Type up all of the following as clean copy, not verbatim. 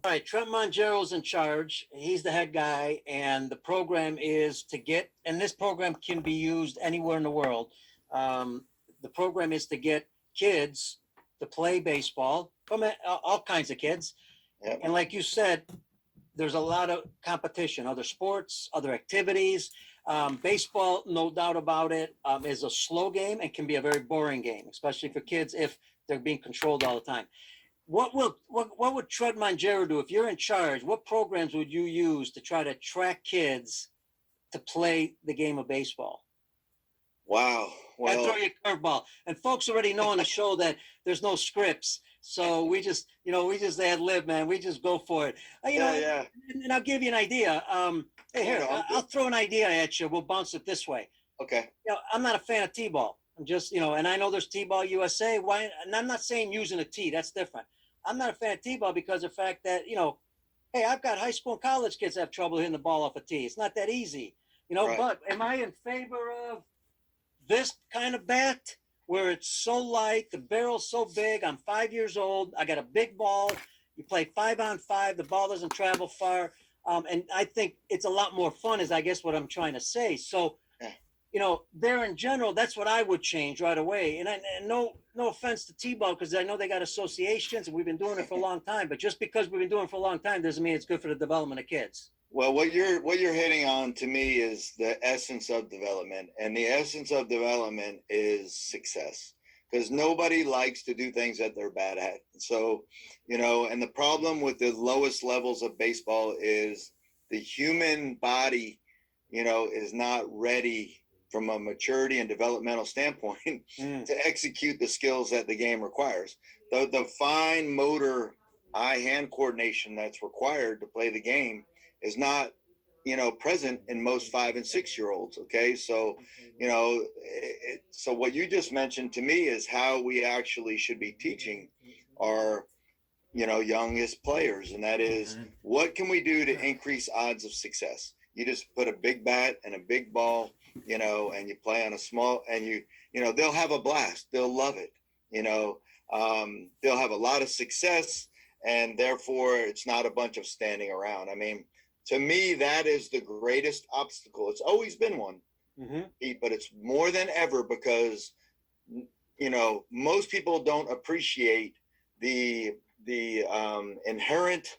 All right, Trent Mongero's in charge. He's the head guy, and the program is to get, and this program can be used anywhere in the world. Um, the program is to get kids to play baseball from all kinds of kids. Yep. And like you said, there's a lot of competition, other sports, other activities. Baseball, no doubt about it, is a slow game and can be a very boring game, especially for kids if they're being controlled all the time. What would Trent Mongero do if you're in charge? What programs would you use to try to attract kids to play the game of baseball? Wow. I throw Well, you a curveball, and folks already know on the show that there's no scripts, so we just ad lib, man. We just go for it. yeah, yeah. And I'll give you an idea. Hey, No, here, no, I'm I'll good. throw an idea at you. We'll bounce it this way. Okay. I'm not a fan of T-ball. I'm just, and I know there's T-ball USA. Why? And I'm not saying using a T. That's different. I'm not a fan of T-ball because of the fact that, hey, I've got high school and college kids that have trouble hitting the ball off a tee. It's not that easy, Right. But am I in favor of this kind of bat where it's so light, the barrel's so big? I'm 5 years old. I got a big ball. You play 5-on-5. The ball doesn't travel far. And I think it's a lot more fun, is I guess what I'm trying to say. So, Yeah. there in general, that's what I would change right away. And no offense to T-ball, because I know they got associations and we've been doing it for a long time. But just because we've been doing it for a long time doesn't mean it's good for the development of kids. Well, what you're hitting on to me is the essence of development, and the essence of development is success. Because nobody likes to do things that they're bad at. So, and the problem with the lowest levels of baseball is the human body, is not ready from a maturity and developmental standpoint to execute the skills that the game requires. The fine motor eye-hand coordination that's required to play the game is not present in most 5 and 6 year olds. Okay, so so what you just mentioned to me is how we actually should be teaching our youngest players, and that is, what can we do to increase odds of success? You just put a big bat and a big ball, and you play on a small, and they'll have a blast, they'll love it, they'll have a lot of success, and therefore it's not a bunch of standing around. I mean, to me, that is the greatest obstacle. It's always been one, but it's more than ever because most people don't appreciate the inherent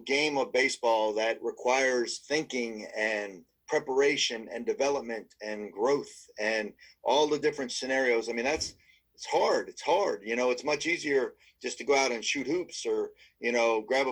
game of baseball that requires thinking and preparation and development and growth and all the different scenarios. I mean, it's hard. It's hard. It's much easier just to go out and shoot hoops or grab a